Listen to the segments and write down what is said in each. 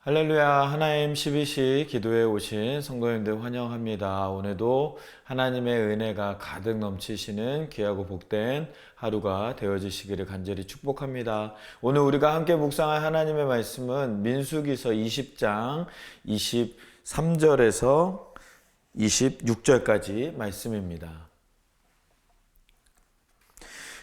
할렐루야. 하나님 12시 기도에 오신 성도님들 환영합니다. 오늘도 하나님의 은혜가 가득 넘치시는 귀하고 복된 하루가 되어지시기를 간절히 축복합니다. 오늘 우리가 함께 묵상할 하나님의 말씀은 민수기서 20장 23절에서 26절까지 말씀입니다.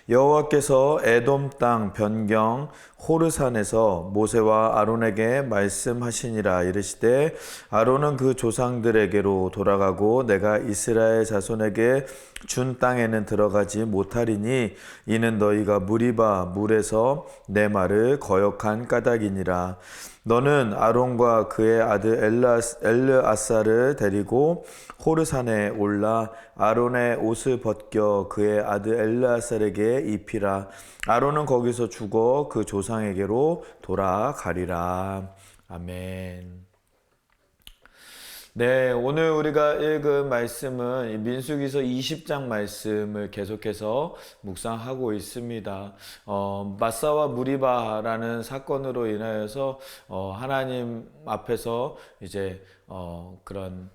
여호와께서 에돔 땅 변경 호르산에서 모세와 아론에게 말씀하시니라. 이르시되 아론은 그 조상들에게로 돌아가고 내가 이스라엘 자손에게 준 땅에는 들어가지 못하리니 이는 너희가 무리바 물에서 내 말을 거역한 까닭이니라. 너는 아론과 그의 아들 엘르아사를 데리고 호르산에 올라 아론의 옷을 벗겨 그의 아들 엘르아사에게 입히라. 아론은 거기서 죽어 그 조상에게로 돌아가리라. 아멘. 네, 오늘 우리가 읽은 말씀은 민수기서 20장 말씀을 계속해서 묵상하고 있습니다. 마사와 무리바라는 사건으로 인하여서 하나님 앞에서 이제 그런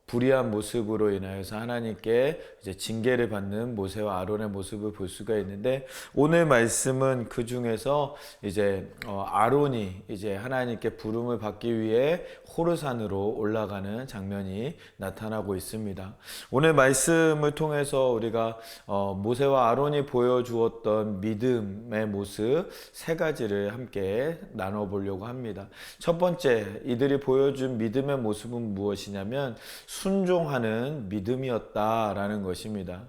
불의한 모습으로 인하여서 하나님께 이제 징계를 받는 모세와 아론의 모습을 볼 수가 있는데, 오늘 말씀은 그 중에서 이제 아론이 이제 하나님께 부름을 받기 위해 호르산으로 올라가는 장면이 나타나고 있습니다. 오늘 말씀을 통해서 우리가 모세와 아론이 보여주었던 믿음의 모습 세 가지를 함께 나눠보려고 합니다. 첫 번째, 이들이 보여준 믿음의 모습은 무엇이냐면 순종하는 믿음이었다라는 것입니다.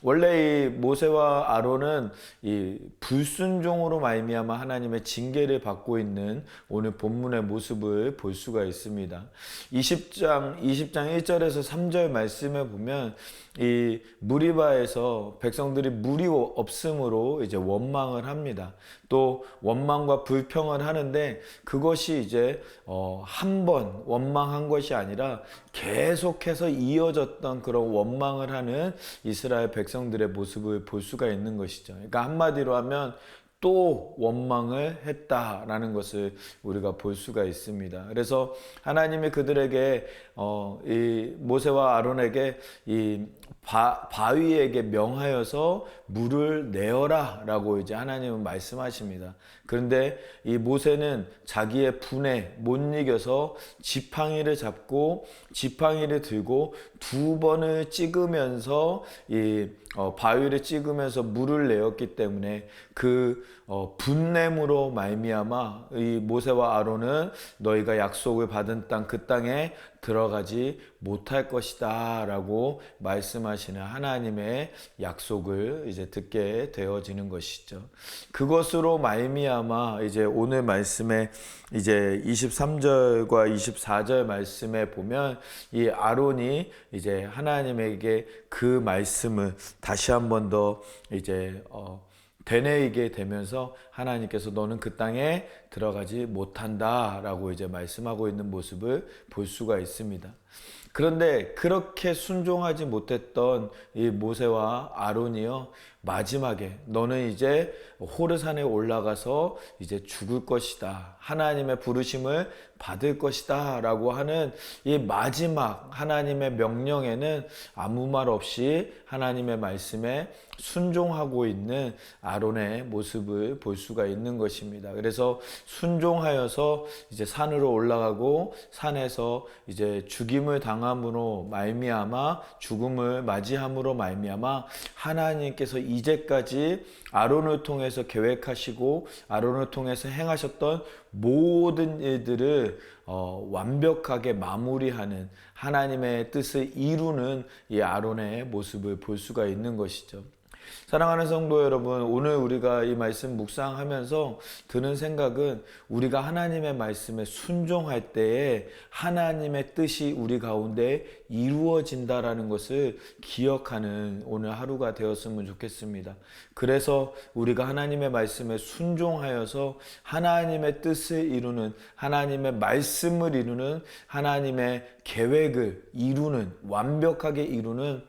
원래 이 모세와 아론은 이 불순종으로 말미암아 하나님의 징계를 받고 있는 오늘 본문의 모습을 볼 수가 있습니다. 20장 1절에서 3절 말씀에 보면 이 무리바에서 백성들이 물이 없음으로 이제 원망을 합니다. 또 원망과 불평을 하는데, 그것이 이제 한 번 원망한 것이 아니라 계속해서 이어졌던 그런 원망을 하는 이스라엘 백성들의 모습을 볼 수가 있는 것이죠. 그러니까 한마디로 하면 또 원망을 했다라는 것을 우리가 볼 수가 있습니다. 그래서 하나님이 그들에게 이 모세와 아론에게 이 바위에게 명하여서 물을 내어라라고 이제 하나님은 말씀하십니다. 그런데 이 모세는 자기의 분에 못 이겨서 지팡이를 잡고 지팡이를 들고 두 번을 찍으면서 이 바위를 찍으면서 물을 내었기 때문에 그 분냄으로 말미암아 이 모세와 아론은 너희가 약속을 받은 땅, 그 땅에 들어가지 못할 것이다 라고 말씀하시는 하나님의 약속을 이제 듣게 되어지는 것이죠. 그것으로 말미암아 이제 오늘 말씀에 이제 23절과 24절 말씀에 보면 이 아론이 이제 하나님에게 그 말씀을 다시 한 번 더 이제 되뇌이게 되면서 하나님께서 너는 그 땅에 들어가지 못한다 라고 이제 말씀하고 있는 모습을 볼 수가 있습니다. 그런데 그렇게 순종하지 못했던 이 모세와 아론이요, 마지막에 너는 이제 호르산에 올라가서 이제 죽을 것이다, 하나님의 부르심을 받을 것이다 라고 하는 이 마지막 하나님의 명령에는 아무 말 없이 하나님의 말씀에 순종하고 있는 아론의 모습을 볼 수가 있는 것입니다. 그래서 순종하여서 이제 산으로 올라가고 산에서 이제 죽임을 당함으로 말미암아, 죽음을 맞이함으로 말미암아 하나님께서 이제까지 아론을 통해서 계획하시고 아론을 통해서 행하셨던 모든 일들을 완벽하게 마무리하는, 하나님의 뜻을 이루는 이 아론의 모습을 볼 수가 있는 것이죠. 사랑하는 성도 여러분, 오늘 우리가 이 말씀 묵상하면서 드는 생각은, 우리가 하나님의 말씀에 순종할 때에 하나님의 뜻이 우리 가운데 이루어진다라는 것을 기억하는 오늘 하루가 되었으면 좋겠습니다. 그래서 우리가 하나님의 말씀에 순종하여서 하나님의 뜻을 이루는, 하나님의 말씀을 이루는, 하나님의 계획을 이루는, 완벽하게 이루는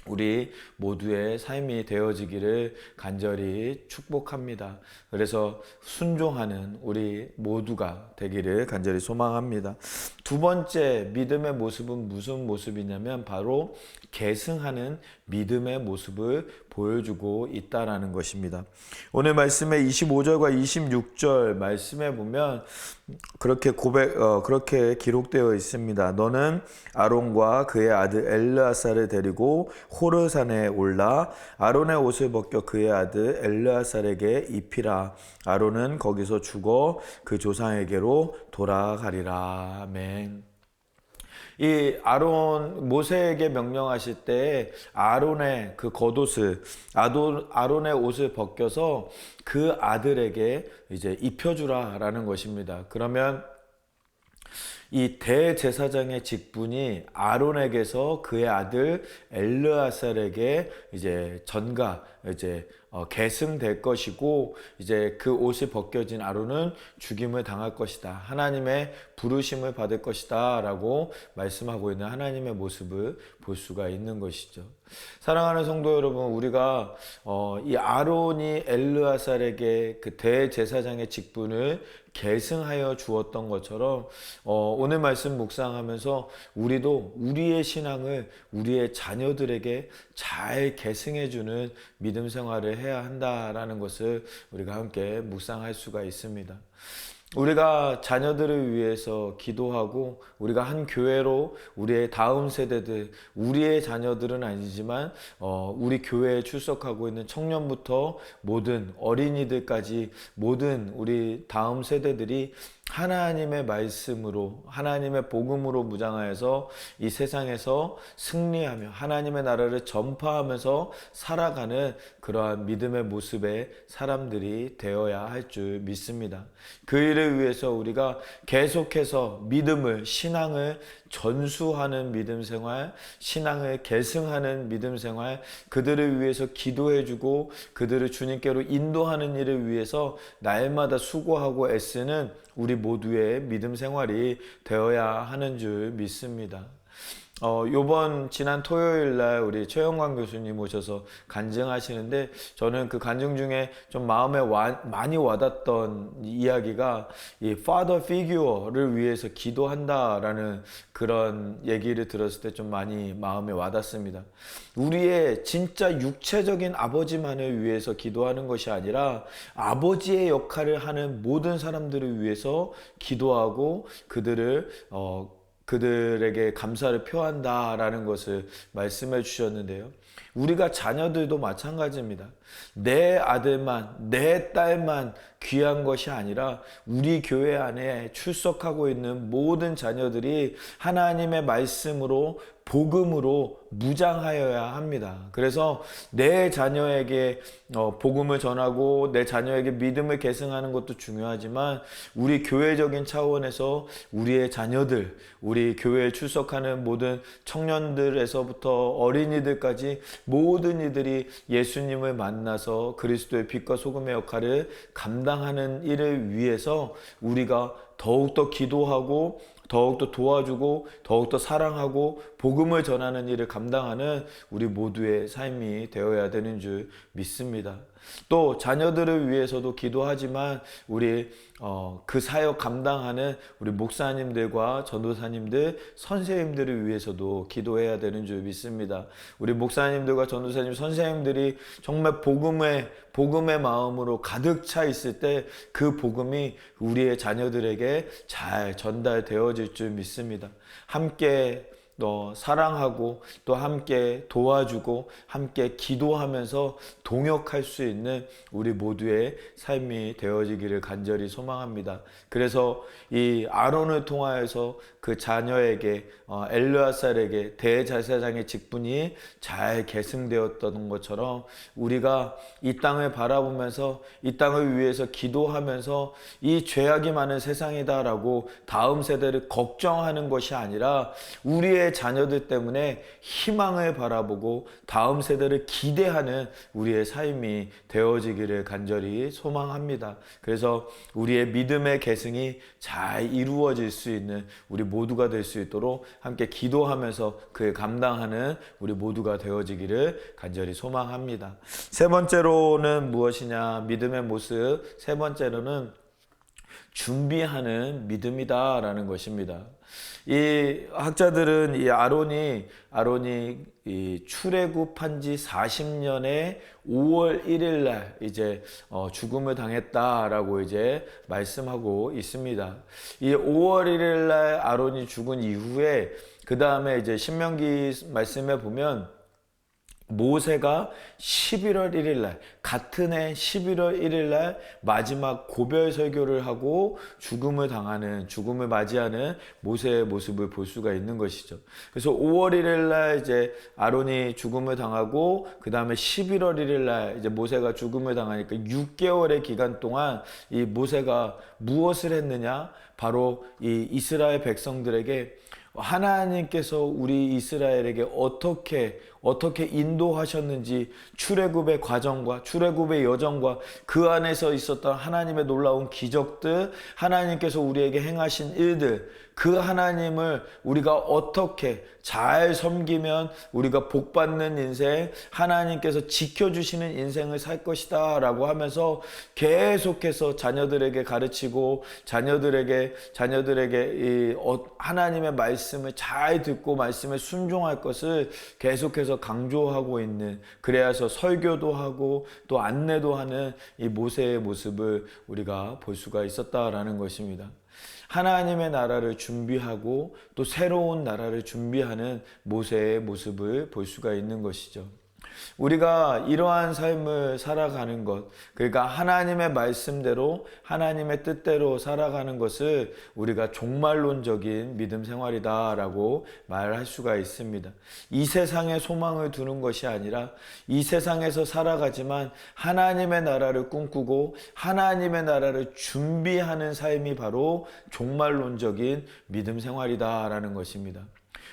우리 모두의 삶이 되어지기를 간절히 축복합니다. 그래서 순종하는 우리 모두가 되기를 간절히 소망합니다. 두 번째 믿음의 모습은 무슨 모습이냐면 바로 계승하는 믿음의 모습을 보여주고 있다라는 것입니다. 오늘 말씀의 25절과 26절 말씀에 보면 그렇게 기록되어 있습니다. 너는 아론과 그의 아들 엘르아살을 데리고 호르산에 올라 아론의 옷을 벗겨 그의 아들 엘르아살에게 입히라. 아론은 거기서 죽어 그 조상에게로 돌아가리라. 아멘. 이 모세에게 명령하실 때 아론의 그 겉옷을 아론의 옷을 벗겨서 그 아들에게 이제 입혀주라라는 것입니다. 그러면 이 대제사장의 직분이 아론에게서 그의 아들 엘르아살에게 이제 계승될 것이고, 이제 그 옷이 벗겨진 아론은 죽임을 당할 것이다. 하나님의 부르심을 받을 것이다. 라고 말씀하고 있는 하나님의 모습을 볼 수가 있는 것이죠. 사랑하는 성도 여러분, 우리가 이 아론이 엘르아살에게 그 대제사장의 직분을 계승하여 주었던 것처럼 오늘 말씀 묵상하면서 우리도 우리의 신앙을 우리의 자녀들에게 잘 계승해주는 믿음 생활을 해야 한다라는 것을 우리가 함께 묵상할 수가 있습니다. 우리가 자녀들을 위해서 기도하고 우리가 한 교회로 우리의 다음 세대들, 우리의 자녀들은 아니지만 우리 교회에 출석하고 있는 청년부터 모든 어린이들까지 모든 우리 다음 세대들이 하나님의 말씀으로, 하나님의 복음으로 무장하여서 이 세상에서 승리하며 하나님의 나라를 전파하면서 살아가는 그러한 믿음의 모습의 사람들이 되어야 할 줄 믿습니다. 그 일을 위해서 우리가 계속해서 믿음을, 신앙을 전수하는 믿음 생활, 신앙을 계승하는 믿음 생활, 그들을 위해서 기도해주고 그들을 주님께로 인도하는 일을 위해서 날마다 수고하고 애쓰는 우리 모두의 믿음 생활이 되어야 하는 줄 믿습니다. 지난 토요일 날 우리 최영광 교수님 오셔서 간증하시는데, 저는 그 간증 중에 좀 마음에 많이 와닿던 이야기가 이 father figure를 위해서 기도한다라는 그런 얘기를 들었을 때 좀 많이 마음에 와닿습니다. 우리의 진짜 육체적인 아버지만을 위해서 기도하는 것이 아니라 아버지의 역할을 하는 모든 사람들을 위해서 기도하고 그들에게 감사를 표한다라는 것을 말씀해 주셨는데요. 우리가 자녀들도 마찬가지입니다. 내 아들만, 내 딸만 귀한 것이 아니라 우리 교회 안에 출석하고 있는 모든 자녀들이 하나님의 말씀으로, 복음으로 무장하여야 합니다. 그래서 내 자녀에게 복음을 전하고 내 자녀에게 믿음을 계승하는 것도 중요하지만, 우리 교회적인 차원에서 우리의 자녀들, 우리 교회에 출석하는 모든 청년들에서부터 어린이들까지 모든 이들이 예수님을 만나서 그리스도의 빛과 소금의 역할을 감당하는 일을 위해서 우리가 더욱더 기도하고 더욱더 도와주고 더욱더 사랑하고 복음을 전하는 일을 감당하는 우리 모두의 삶이 되어야 되는 줄 믿습니다. 또 자녀들을 위해서도 기도하지만 우리 그 사역 감당하는 우리 목사님들과 전도사님들, 선생님들을 위해서도 기도해야 되는 줄 믿습니다. 우리 목사님들과 전도사님, 선생님들이 정말 복음의 마음으로 가득 차 있을 때 그 복음이 우리의 자녀들에게 잘 전달되어질 줄 믿습니다. 함께 사랑하고 또 함께 도와주고 함께 기도하면서 동역할 수 있는 우리 모두의 삶이 되어지기를 간절히 소망합니다. 그래서 이 아론을 통하여서 그 자녀에게 엘르아살에게 대제사장의 직분이 잘 계승되었던 것처럼 우리가 이 땅을 바라보면서 이 땅을 위해서 기도하면서 이 죄악이 많은 세상이다라고 다음 세대를 걱정하는 것이 아니라 우리의 우리의 자녀들 때문에 희망을 바라보고 다음 세대를 기대하는 우리의 삶이 되어지기를 간절히 소망합니다. 그래서 우리의 믿음의 계승이 잘 이루어질 수 있는 우리 모두가 될 수 있도록 함께 기도하면서 그에 감당하는 우리 모두가 되어지기를 간절히 소망합니다. 세 번째로는 무엇이냐? 믿음의 모습. 세 번째로는 준비하는 믿음이다라는 것입니다. 이 학자들은 이 아론이 이 출애굽한 지 40년에 5월 1일 날 이제 죽음을 당했다라고 이제 말씀하고 있습니다. 이 5월 1일 날 아론이 죽은 이후에 그 다음에 이제 신명기 말씀에 보면 모세가 11월 1일 날 같은 해 11월 1일 날 마지막 고별 설교를 하고 죽음을 맞이하는 모세의 모습을 볼 수가 있는 것이죠. 그래서 5월 1일 날 이제 아론이 죽음을 당하고 그 다음에 11월 1일 날 이제 모세가 죽음을 당하니까 6개월의 기간 동안 이 모세가 무엇을 했느냐? 바로 이 이스라엘 백성들에게 하나님께서 우리 이스라엘에게 어떻게 인도하셨는지 출애굽의 과정과 출애굽의 여정과 그 안에서 있었던 하나님의 놀라운 기적들, 하나님께서 우리에게 행하신 일들, 그 하나님을 우리가 어떻게 잘 섬기면 우리가 복받는 인생, 하나님께서 지켜주시는 인생을 살 것이다 라고 하면서 계속해서 자녀들에게 가르치고 자녀들에게 이 하나님의 말씀을 잘 듣고 말씀에 순종할 것을 계속해서 강조하고 있는, 그래야서 설교도 하고 또 안내도 하는 이 모세의 모습을 우리가 볼 수가 있었다라는 것입니다. 하나님의 나라를 준비하고 또 새로운 나라를 준비하는 모세의 모습을 볼 수가 있는 것이죠. 우리가 이러한 삶을 살아가는 것, 그러니까 하나님의 말씀대로 하나님의 뜻대로 살아가는 것을 우리가 종말론적인 믿음 생활이다라고 말할 수가 있습니다. 이 세상에 소망을 두는 것이 아니라 이 세상에서 살아가지만 하나님의 나라를 꿈꾸고 하나님의 나라를 준비하는 삶이 바로 종말론적인 믿음 생활이다라는 것입니다.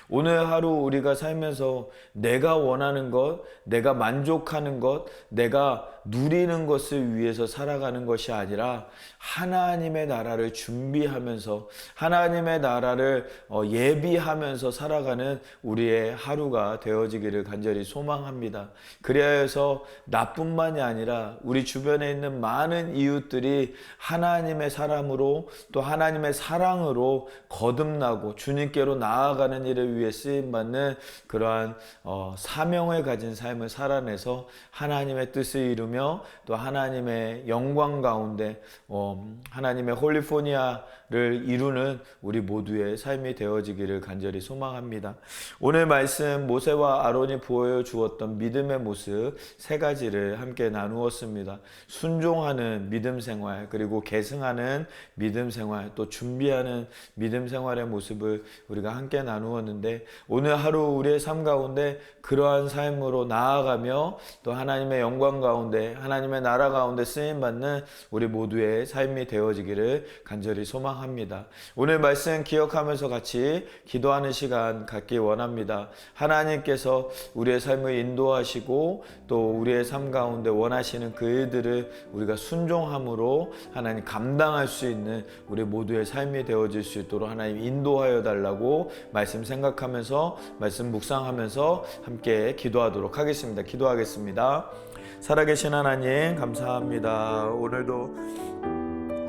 오늘 하루 우리가 살면서 내가 원하는 것, 내가 만족하는 것, 내가 누리는 것을 위해서 살아가는 것이 아니라 하나님의 나라를 준비하면서 하나님의 나라를 예비하면서 살아가는 우리의 하루가 되어지기를 간절히 소망합니다. 그래야 해서 나뿐만이 아니라 우리 주변에 있는 많은 이웃들이 하나님의 사람으로 또 하나님의 사랑으로 거듭나고 주님께로 나아가는 일을 위해 쓰임받는 그러한 사명을 가진 삶을 살아내서 하나님의 뜻을 이루며 또 하나님의 영광 가운데 하나님의 홀리포니아를 이루는 우리 모두의 삶이 되어지기를 간절히 소망합니다. 오늘 말씀 모세와 아론이 보여주었던 믿음의 모습 세 가지를 함께 나누었습니다. 순종하는 믿음 생활, 그리고 계승하는 믿음 생활, 또 준비하는 믿음 생활의 모습을 우리가 함께 나누었는데, 오늘 하루 우리의 삶 가운데 그러한 삶으로 나아가며 또 하나님의 영광 가운데 하나님의 나라 가운데 쓰임받는 우리 모두의 삶이 되어지기를 간절히 소망합니다. 오늘 말씀 기억하면서 같이 기도하는 시간 갖기 원합니다. 하나님께서 우리의 삶을 인도하시고 또 우리의 삶 가운데 원하시는 그 일들을 우리가 순종함으로 하나님 감당할 수 있는 우리 모두의 삶이 되어질 수 있도록 하나님 인도하여 달라고 말씀 생각하면서 말씀 묵상하면서 함께 기도하도록 하겠습니다. 기도하겠습니다. 살아계신 하나님 감사합니다. 오늘도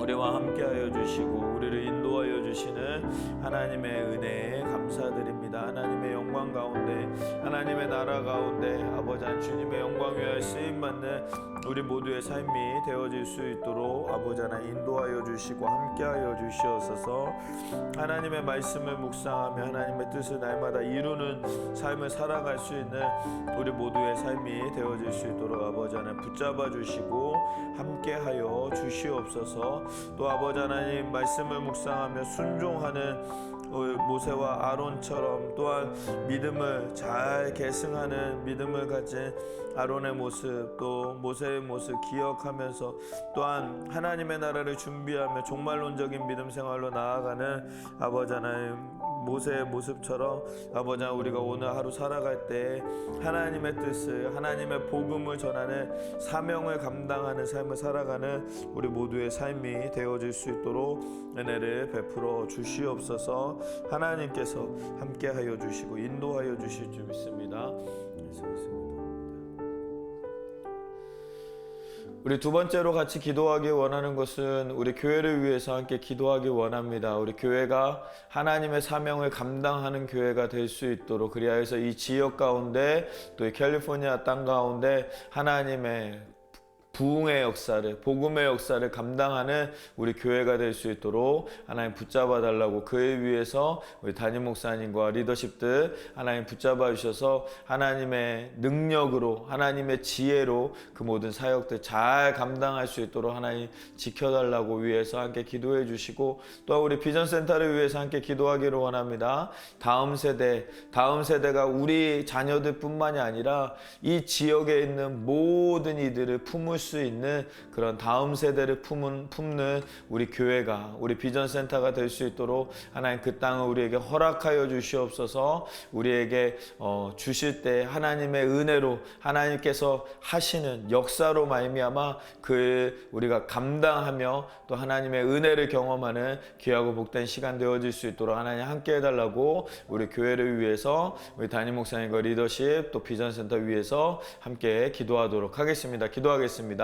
우리와 함께하여 주시고 우리를 인도하여 주시는 하나님의 은혜에 감사드립니다. 하나님의 영광 가운데 하나님의 나라 가운데 아버지 한 주님의 영광 위하여 쓰임받는 우리 모두의 삶이 되어질 수 있도록 아버지 하나 인도하여 주시고 함께하여 주시옵소서. 하나님의 말씀을 묵상하며 하나님의 뜻을 날마다 이루는 삶을 살아갈 수 있는 우리 모두의 삶이 되어질 수 있도록 아버지 하나 붙잡아 주시고 함께하여 주시옵소서. 또 아버지 하나님 말씀을 묵상하며 순종하는 모세와 아론처럼 또한 믿음을 잘 계승하는 믿음을 가진 아론의 모습, 또 모세의 모습 기억하면서 또한 하나님의 나라를 준비하며 종말론적인 믿음 생활로 나아가는 아버지 하나님 모세의 모습처럼 아버지 우리가 오늘 하루 살아갈 때 하나님의 뜻을, 하나님의 복음을 전하는 사명을 감당하는 삶을 살아가는 우리 모두의 삶이 되어질 수 있도록 은혜를 베풀어 주시옵소서. 하나님께서 함께하여 주시고 인도하여 주실 줄 믿습니다. 우리 두 번째로 같이 기도하기 원하는 것은 우리 교회를 위해서 함께 기도하기 원합니다. 우리 교회가 하나님의 사명을 감당하는 교회가 될 수 있도록, 그리하여서 이 지역 가운데 또 이 캘리포니아 땅 가운데 하나님의 부흥의 역사를, 복음의 역사를 감당하는 우리 교회가 될 수 있도록 하나님 붙잡아 달라고, 그에 위해서 우리 담임 목사님과 리더십들 하나님 붙잡아 주셔서 하나님의 능력으로, 하나님의 지혜로 그 모든 사역들 잘 감당할 수 있도록 하나님 지켜달라고 위해서 함께 기도해 주시고, 또 우리 비전센터를 위해서 함께 기도하기를 원합니다. 다음 세대가 우리 자녀들 뿐만이 아니라 이 지역에 있는 모든 이들을 품을 수 있는 그런 다음 세대를 품는 우리 교회가, 우리 비전센터가 될 수 있도록 하나님 그 땅을 우리에게 허락하여 주시옵소서. 우리에게 주실 때 하나님의 은혜로, 하나님께서 하시는 역사로 말미암아 그 우리가 감당하며 또 하나님의 은혜를 경험하는 귀하고 복된 시간 되어질 수 있도록 하나님 함께 해달라고 우리 교회를 위해서 우리 담임 목사님과 리더십 또 비전센터 위해서 함께 기도하도록 하겠습니다. 기도하겠습니다.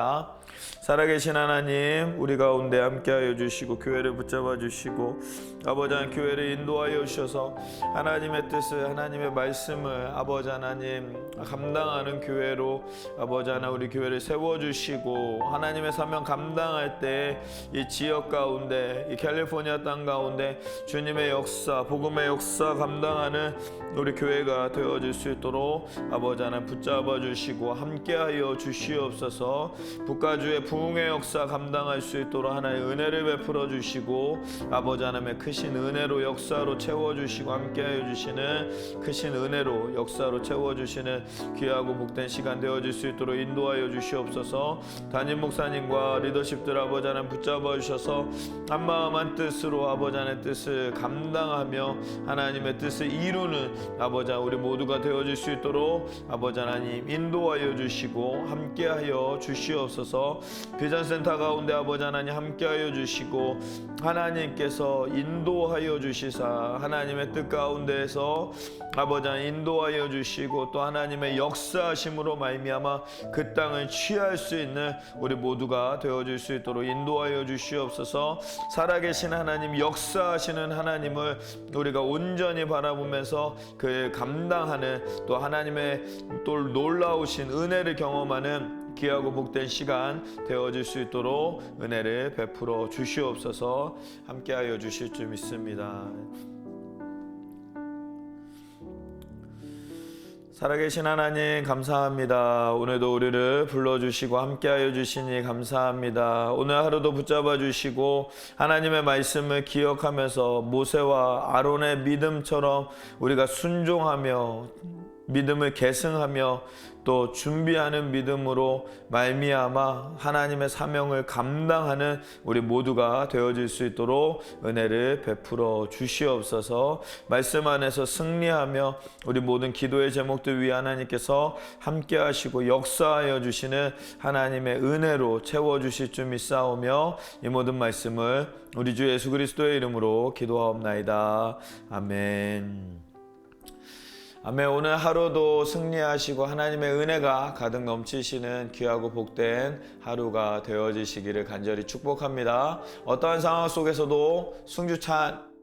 살아계신 하나님, 우리 가운데 함께하여 주시고 교회를 붙잡아 주시고 아버지 하나님 교회를 인도하여 주셔서 하나님의 뜻을, 하나님의 말씀을 아버지 하나님 감당하는 교회로 아버지 하나님 우리 교회를 세워주시고, 하나님의 사명 감당할 때 이 지역 가운데, 이 캘리포니아 땅 가운데 주님의 역사, 복음의 역사 감당하는 우리 교회가 되어질 수 있도록 아버지 하나님 붙잡아 주시고 함께하여 주시옵소서. 북가주의 부흥의 역사 감당할 수 있도록 하나님의 은혜를 베풀어 주시고 아버지 하나님의 크신 은혜로 역사로 채워주시고 함께하여 주시는 크신 은혜로 역사로 채워주시는 귀하고 복된 시간 되어질 수 있도록 인도하여 주시옵소서. 담임 목사님과 리더십들 아버지 하나님 붙잡아 주셔서 한마음 한뜻으로 아버지 하나님의 뜻을 감당하며 하나님의 뜻을 이루는 아버지 하나님 우리 모두가 되어질 수 있도록 아버지 하나님 인도하여 주시고 함께하여 주시옵소서. 비전센터 가운데 아버지 하나님 함께하여 주시고 하나님께서 인도하여 주시사 하나님의 뜻 가운데에서 아버지 하나님 인도하여 주시고 또 하나님의 역사하심으로 말미암아 그 땅을 취할 수 있는 우리 모두가 되어질 수 있도록 인도하여 주시옵소서. 살아계신 하나님, 역사하시는 하나님을 우리가 온전히 바라보면서 그 감당하는 또 하나님의 또 놀라우신 은혜를 경험하는 귀하고 복된 시간 되어질 수 있도록 은혜를 베풀어 주시옵소서. 함께하여 주실 줄 믿습니다. 살아계신 하나님 감사합니다. 오늘도 우리를 불러주시고 함께하여 주시니 감사합니다. 오늘 하루도 붙잡아 주시고 하나님의 말씀을 기억하면서 모세와 아론의 믿음처럼 우리가 순종하며 믿음을 계승하며 또 준비하는 믿음으로 말미암아 하나님의 사명을 감당하는 우리 모두가 되어질 수 있도록 은혜를 베풀어 주시옵소서. 말씀 안에서 승리하며 우리 모든 기도의 제목들 위에 하나님께서 함께 하시고 역사하여 주시는 하나님의 은혜로 채워주실 줄 믿사오며 이 모든 말씀을 우리 주 예수 그리스도의 이름으로 기도하옵나이다. 아멘. 아멘. 오늘 하루도 승리하시고 하나님의 은혜가 가득 넘치시는 귀하고 복된 하루가 되어지시기를 간절히 축복합니다. 어떠한 상황 속에서도 승주찬